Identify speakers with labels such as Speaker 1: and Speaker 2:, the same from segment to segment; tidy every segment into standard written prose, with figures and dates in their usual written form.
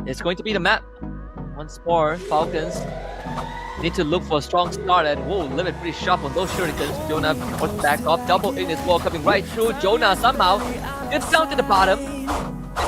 Speaker 1: It's going to be the map. Once more, Falcons need to look for a strong start, and whoa, limit pretty sharp on those shurikens. Jonah was back off, double in his wall coming right through. Jonah somehow gets down to the bottom.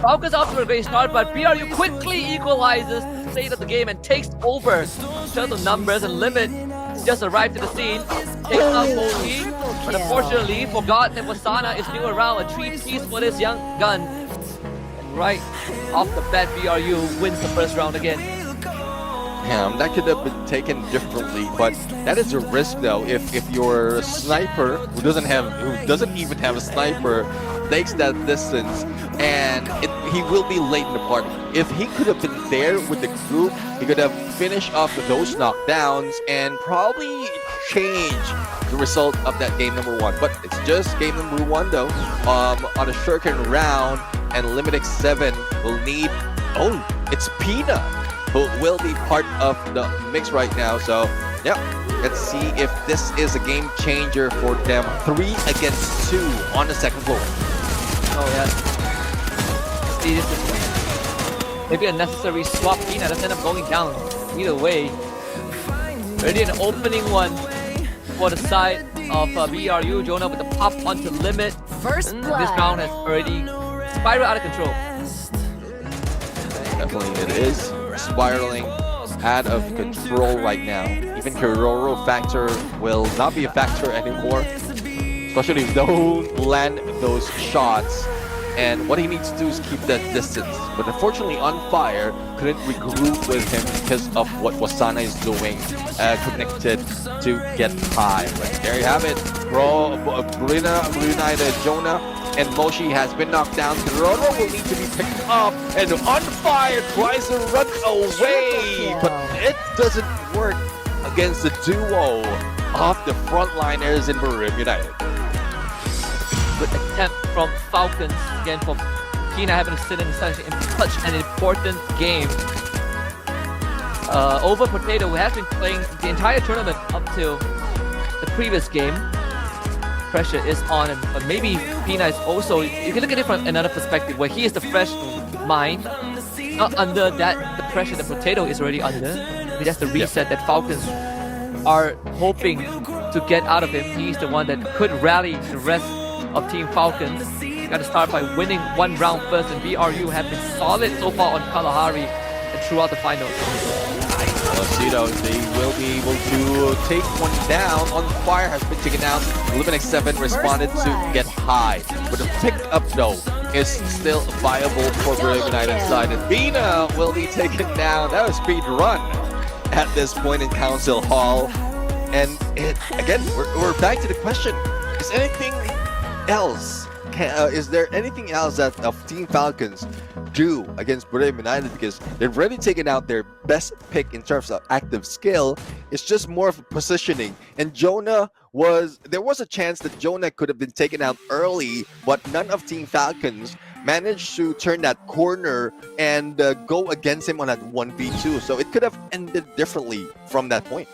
Speaker 1: Falcons off to a great start, but BRU quickly equalizes the state of the game and takes over in terms of numbers, and limit just arrived to the scene. Takes out Moshi, but unfortunately forgot that Wasana is still around. A 3-piece for this young gun. And right off the bat, BRU wins the first round again.
Speaker 2: Yeah, that could have been taken differently, but that is a risk though. If your sniper who doesn't even have a sniper takes that distance, and he will be late in the party. If he could have been there with the group, he could have finished off those knockdowns and probably change the result of that game number 1. But it's just game number 1 though. On a shuriken round, and Limit X7 will need. Oh, it's Pina who will be part of the mix right now. So yeah, let's see if this is a game changer for them. 3 against 2 on the second floor.
Speaker 1: Oh yeah. See, this is maybe a necessary swap. Pina doesn't end up going down. Either way, already an opening one for the side of BRU. Jonah with the pop onto Limit.
Speaker 3: First blood.
Speaker 1: This round has already spiraled out of control.
Speaker 2: Definitely it is spiraling out of control right now. Even Kiroro factor will not be a factor anymore, especially if they don't land those shots. And what he needs to do is keep that distance. But unfortunately, On Fire couldn't regroup with him because of what Wasana is doing, connected to get high. But there you have it. Buriram United, Jonah and Moshi has been knocked down. Kiroro will need to be picked up, and On Fire tries to run away, but it doesn't work against the duo of the frontliners in Buriram United.
Speaker 1: Good attempt from Falcons again for Pina having to sit in such an important game. Over Potato, who has been playing the entire tournament up till the previous game. Pressure is on, but maybe Pina is also, you can look at it from another perspective where he is the fresh mind, not under that the pressure that Potato is already under. Maybe that's the reset that Falcons are hoping to get out of him. He's the one that could rally the rest of Team Falcons. Got to start by winning 1 round first, and BRU have been solid so far on Kalahari and throughout the finals.
Speaker 2: Let's see though, they will be able to take one down. On Fire has been taken out. Limit X7 responded to get high, but the pickup though is still viable for Buriram United side, and Pina will be taken down. That was speed run at this point in Council Hall. And again, we're back to the question: is anything else? Is there anything else that Team Falcons do against Buriram United? Because they've already taken out their best pick in terms of active skill. It's just more of a positioning. And there was a chance that Jonah could have been taken out early, but none of Team Falcons managed to turn that corner and go against him on that 1v2. So it could have ended differently from that point.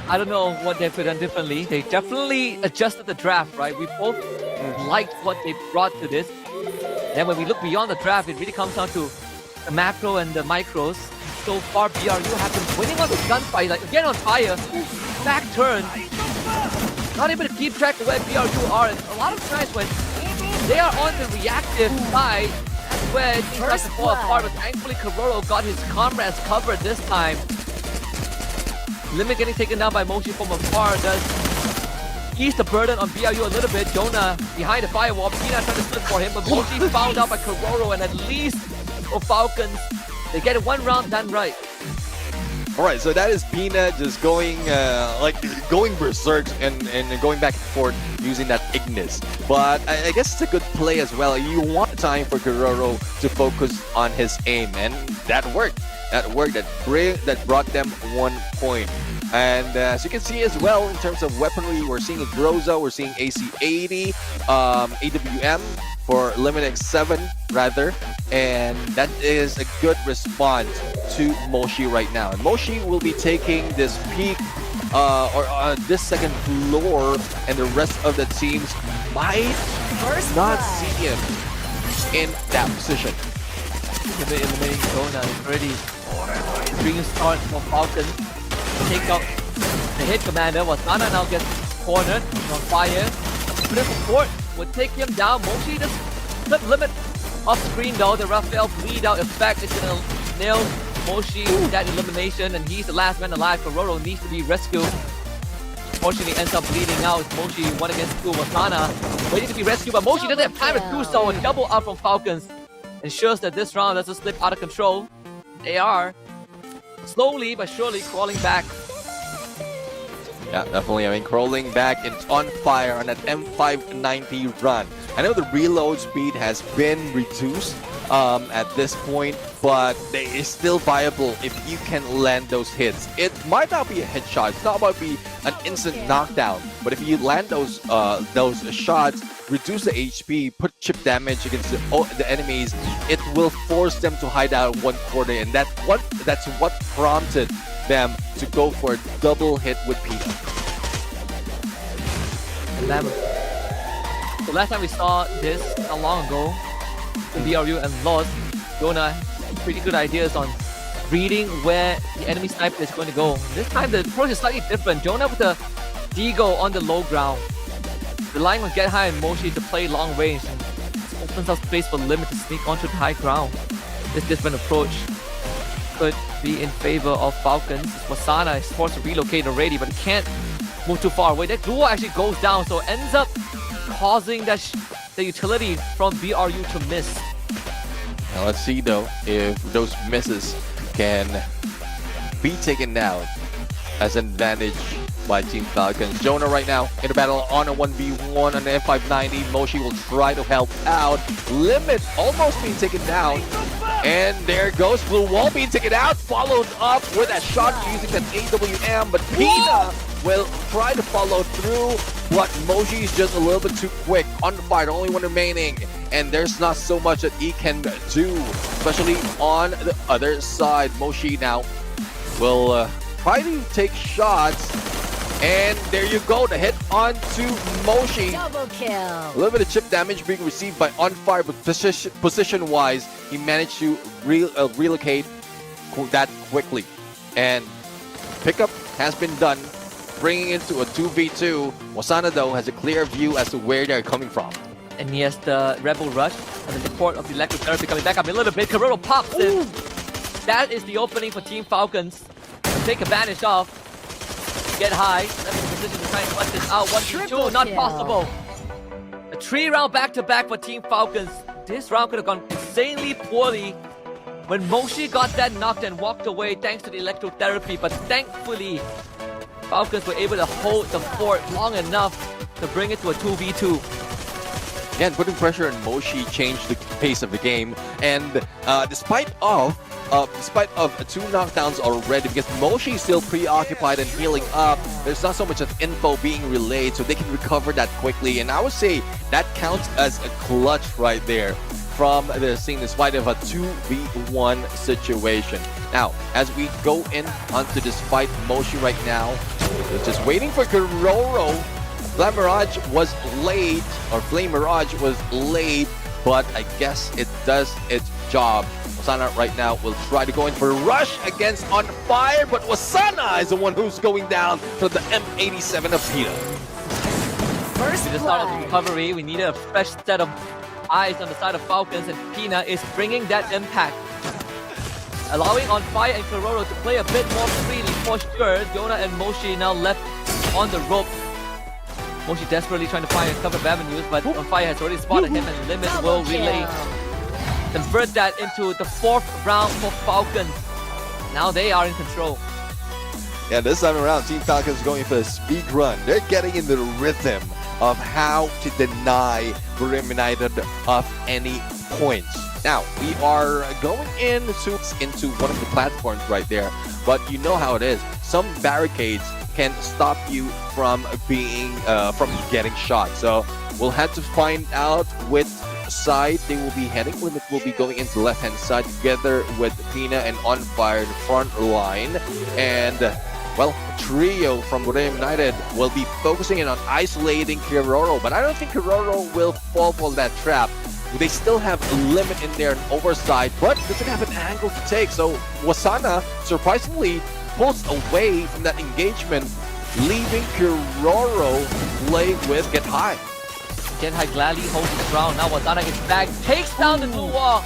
Speaker 1: I don't know what they could have done differently. They definitely adjusted the draft, right? We both liked what they brought to this. Then when we look beyond the draft, it really comes down to the macro and the micros. So far, BRU have been winning on the gunfight. Like again on Fire, back turn. Not able to keep track of where BRU are. And a lot of times when they are on the reactive side, that's where it starts to fall apart. But thankfully, Kiroro got his comrades covered this time. Limit getting taken down by Moshi from afar does ease the burden on BRU a little bit. Jonah behind the firewall. Pina trying to split for him, but Moshi fouled out by Kiroro, and at least for Falcons, they get 1 round done right.
Speaker 2: Alright, so that is Pina just going going berserk and going back and forth using that Ignis. But I guess it's a good play as well. You want time for Kiroro to focus on his aim, and that worked. That brought them 1 point. And as you can see as well, in terms of weaponry, we're seeing a Groza, we're seeing AC-80, AWM for Limit X7 rather, and that is a good response to Moshi right now. And Moshi will be taking this peak or this second floor, and the rest of the teams might not see him. in that position.
Speaker 1: Eliminating Jonah is already bringing start for Falcons. Take out the hit commander. Wasana now gets cornered on fire. But the support would take him down. Moshi just clip limit off screen though. The Raphael bleed out effect is gonna nail Moshi with that elimination, and he's the last man alive. Kororo needs to be rescued. Unfortunately ends up bleeding out. Moshi 1 against 2. Wasana waiting to be rescued, but Moshi doesn't have time to do so. A double up from Falcons ensures that this round doesn't slip out of control. They are slowly but surely crawling back.
Speaker 2: Yeah, definitely. I mean, crawling back, it's on fire on that M590 run. I know the reload speed has been reduced at this point, but they is still viable if you can land those hits. It might not be a headshot, it's not about to be an instant knockdown, but if you land those shots, reduce the HP, put chip damage against the enemies, it will force them to hide out in one corner, and that's what prompted them to go for a double hit with Pina.
Speaker 1: So last time we saw this not long ago, the BRU and lost. Jonah had pretty good ideas on reading where the enemy sniper is going to go. This time the approach is slightly different. Jonah with the Deagle on the low ground, relying on Get High and Moshi to play long range, and this opens up space for Limit to sneak onto the high ground. This different approach could be in favor of Falcons. Wasana is forced to relocate already, but he can't move too far away. That duo actually goes down, so ends up causing the utility from BRU to miss.
Speaker 2: Now let's see though if those misses can be taken down as an advantage by Team Falcons. Jonah right now in the battle on a 1v1 on the M590. Moshi will try to help out. Limit almost being taken down. And there goes Blue Wall being taken out, followed up with a shot using that AWM, but Pina will try to follow through, but Moshi is just a little bit too quick. On the fire, the only one remaining, and there's not so much that he can do, especially on the other side. Moshi now will try to take shots, and there you go, the hit onto Moshi.
Speaker 3: Double kill.
Speaker 2: A little bit of chip damage being received by On Fire, but position-wise, he managed to relocate that quickly. And pickup has been done, bringing it to a 2v2. Wasana, though, has a clear view as to where they're coming from.
Speaker 1: And he has the Rebel Rush and the support of the Electric Therapy coming back up a little bit. Kororo pops in. That is the opening for Team Falcons to take advantage of. Get High, left in position to try and clutch this out. 1v2, not possible. A 3-round back-to-back for Team Falcons. This round could have gone insanely poorly when Moshi got that knocked and walked away thanks to the electrotherapy, but thankfully Falcons were able to hold the fort long enough to bring it to a 2v2.
Speaker 2: Yeah, and putting pressure on Moshi changed the pace of the game, and despite of 2 knockdowns already, because Moshi is still preoccupied and healing up, there's not so much of info being relayed, so they can recover that quickly, and I would say that counts as a clutch right there from the scene, despite of a 2v1 situation. Now, as we go in onto this fight, Moshi right now is just waiting for Kororo. Flame Mirage was late, but I guess it does its job. Wasana right now will try to go in for a rush against On Fire, but Wasana is the one who's going down to the M87 of Pina.
Speaker 3: First
Speaker 1: To the start of the recovery, we needed a fresh set of eyes on the side of Falcons, and Pina is bringing that impact, allowing On Fire and Kororo to play a bit more freely for sure. Jonah and Moshi now left on the rope. Moshi desperately trying to find a couple of avenues, but On Fire has already spotted him, and Limit will relay. Convert that into the 4th round for Falcons. Now they are in control.
Speaker 2: Yeah, this time around, Team Falcons is going for a speed run. They're getting into the rhythm of how to deny Buriram United of any points. Now, we are going into one of the platforms right there, but you know how it is. Some barricades can stop you from getting shot. So we'll have to find out which side they will be heading. Limit will be going into the left-hand side together with Pina and On Fire in the front line. And well, trio from Buriram United will be focusing in on isolating Kororo, but I don't think Kororo will fall for that trap. They still have a limit in there, an overside, but doesn't have an angle to take. So Wasana surprisingly pulls away from that engagement, leaving Kiroro play with Get High.
Speaker 1: Get High gladly holds the ground. Now Wasana gets back, takes down the dual wall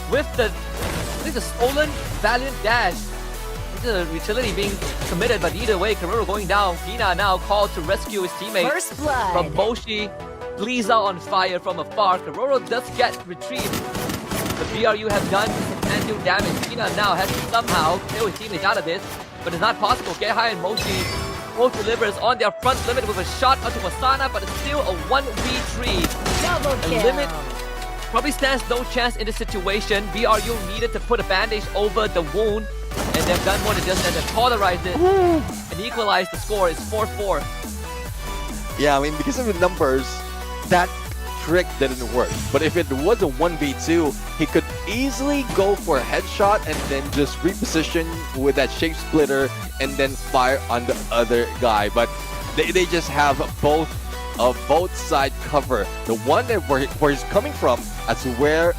Speaker 1: with the, I think the stolen Valiant dash. The utility being committed, but either way, Kiroro going down. Pina now called to rescue his teammate
Speaker 3: First blood.
Speaker 1: from Moshi. Bleeds out on fire from afar. Kiroro does get retrieved. The BRU have done substantial damage. Pina now has to somehow kill his teammates out of this, but it's not possible. Get High and Moshi both delivers on their front limit with a shot onto Wasana, but it's still a 1v3.
Speaker 3: Double
Speaker 1: The
Speaker 3: kill.
Speaker 1: limit probably stands no chance in this situation. BRU needed to put a bandage over the wound, and they've done more than just that. They've polarized it and equalized the score. It's 4-4.
Speaker 2: Yeah, I mean, because of the numbers, that trick didn't work. But if it was a 1v2, he could easily go for a headshot and then just reposition with that shape splitter and then fire on the other guy. But they just have both side cover. The one that where he's coming from as where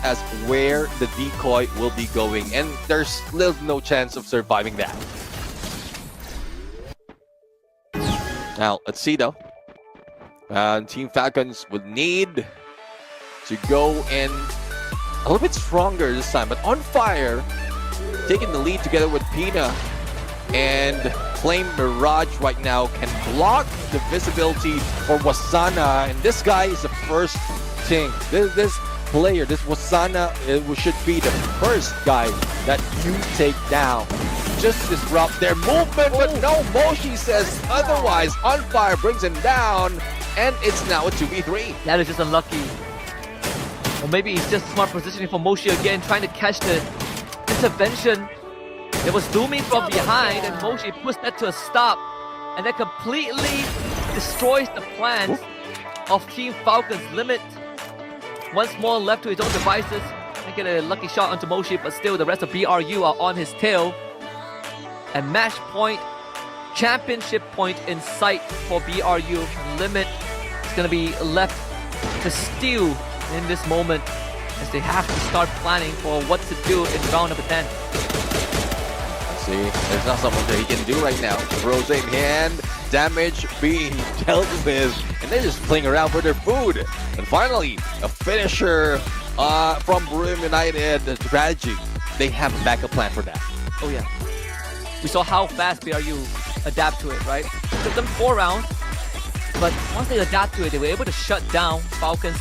Speaker 2: the decoy will be going, and there's still no chance of surviving that. Now let's see though. Team Falcons would need to go in a little bit stronger this time, but On Fire taking the lead together with Pina and Flame Mirage right now can block the visibility for Wasana, and this guy is the first thing. This player, this Wasana, should be the first guy that you take down. Just disrupt their movement, but no, Moshi says otherwise. On Fire brings him down, and it's now a 2v3.
Speaker 1: That is just unlucky. Or maybe it's just smart positioning for Moshi again, trying to catch the intervention. It was looming from behind, and Moshi pushed that to a stop, and that completely destroys the plans of Team Falcons. Limit once more left to his own devices. They get a lucky shot onto Moshi, but still the rest of BRU are on his tail. And match point, championship point in sight for BRU. Limit is going to be left to steal in this moment as they have to start planning for what to do in round number 10.
Speaker 2: See, there's not so much that he can do right now. Rose in hand, damage being dealt with, and they're just playing around for their food. And finally, a finisher from Buriram United. The strategy, they have a backup plan for that.
Speaker 1: Oh yeah. We saw how fast BRU adapt to it, right? It took them 4 rounds, but once they adapt to it, they were able to shut down Falcons'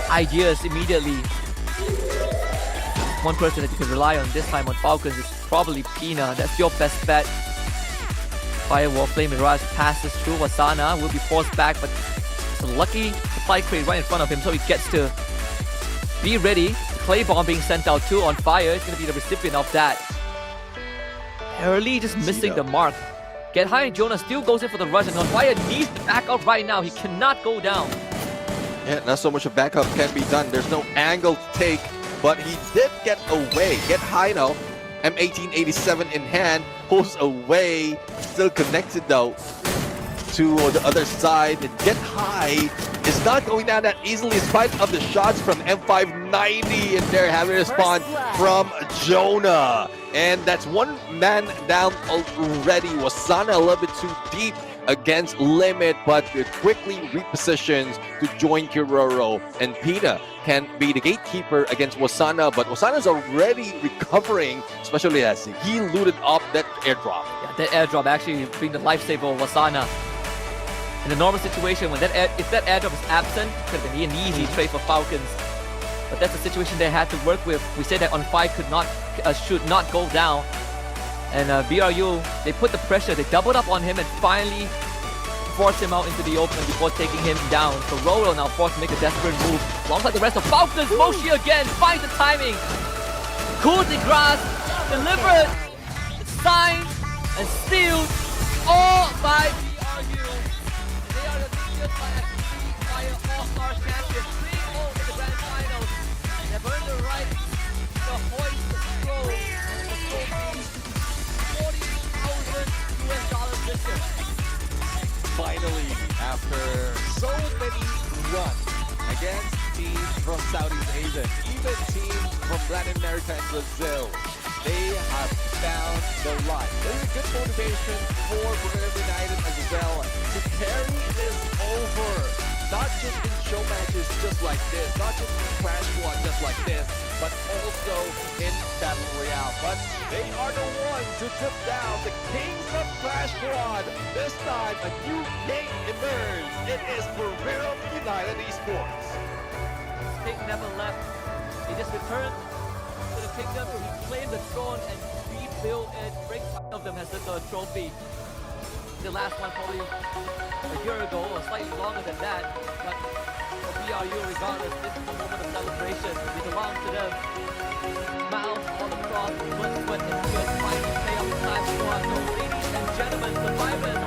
Speaker 1: ideas immediately. One person that you can rely on this time on Falcons is probably Pina. That's your best bet. Firewall Flame Mirage passes through. Wasana will be forced back, but it's a lucky supply crate right in front of him, so he gets to be ready. Clay bomb being sent out too On Fire. It's going to be the recipient of that. Barely just missing the mark. Get High and Jonah still goes in for the rush, and On Fire needs to back up right now. He cannot go down.
Speaker 2: Yeah, not so much a backup can be done. There's no angle to take, but he did get away. Get High now. M1887 in hand, pulls away, still connected though to the other side. And Get High is not going down that easily in spite of the shots from M590, and they're having a spawn from Jonah. And that's one man down already. Wasana a little bit too deep against Limit, but it quickly repositions to join Kiroro. And Pina can be the gatekeeper against Wasana, but Wasana's already recovering, especially as he looted up that airdrop.
Speaker 1: Yeah, that airdrop actually being the lifesaver of Wasana. In a normal situation, when if that airdrop is absent, it could have been an easy trade for Falcons. But that's the situation they had to work with. We said that On Fire should not go down. And BRU, they put the pressure, they doubled up on him and finally forced him out into the open before taking him down. So Roro now forced to make a desperate move. Alongside the rest of Falcons, Moshi again finds the timing. Coup de grace, delivered, signed, and sealed all by BRU. They are the New Fire All-Star champions, 3-0 in the grand finals. They've earned the right to hoist the scroll. $40,000 this year.
Speaker 2: Finally, after so many runs against teams from Southeast Asia, even teams from Latin America and Brazil. They have found the light. There's a good motivation for Buriram United as well to carry this over. Not just in show matches just like this, not just in Clash Squad just like this, but also in Battle Royale. But they are the ones who took down the kings of Clash Squad. This time, a new king emerged. It is Buriram United Esports.
Speaker 1: King never left. He just returned to the kingdom to reclaim the throne and rebuild it. Break of them has the trophy. The last one probably a year ago or slightly longer than that. But for BRU, regardless, this is a moment of celebration. We belong to them. Smiles all across, blood, sweat, and tears finally pay off the last one. So, ladies and gentlemen, survivors,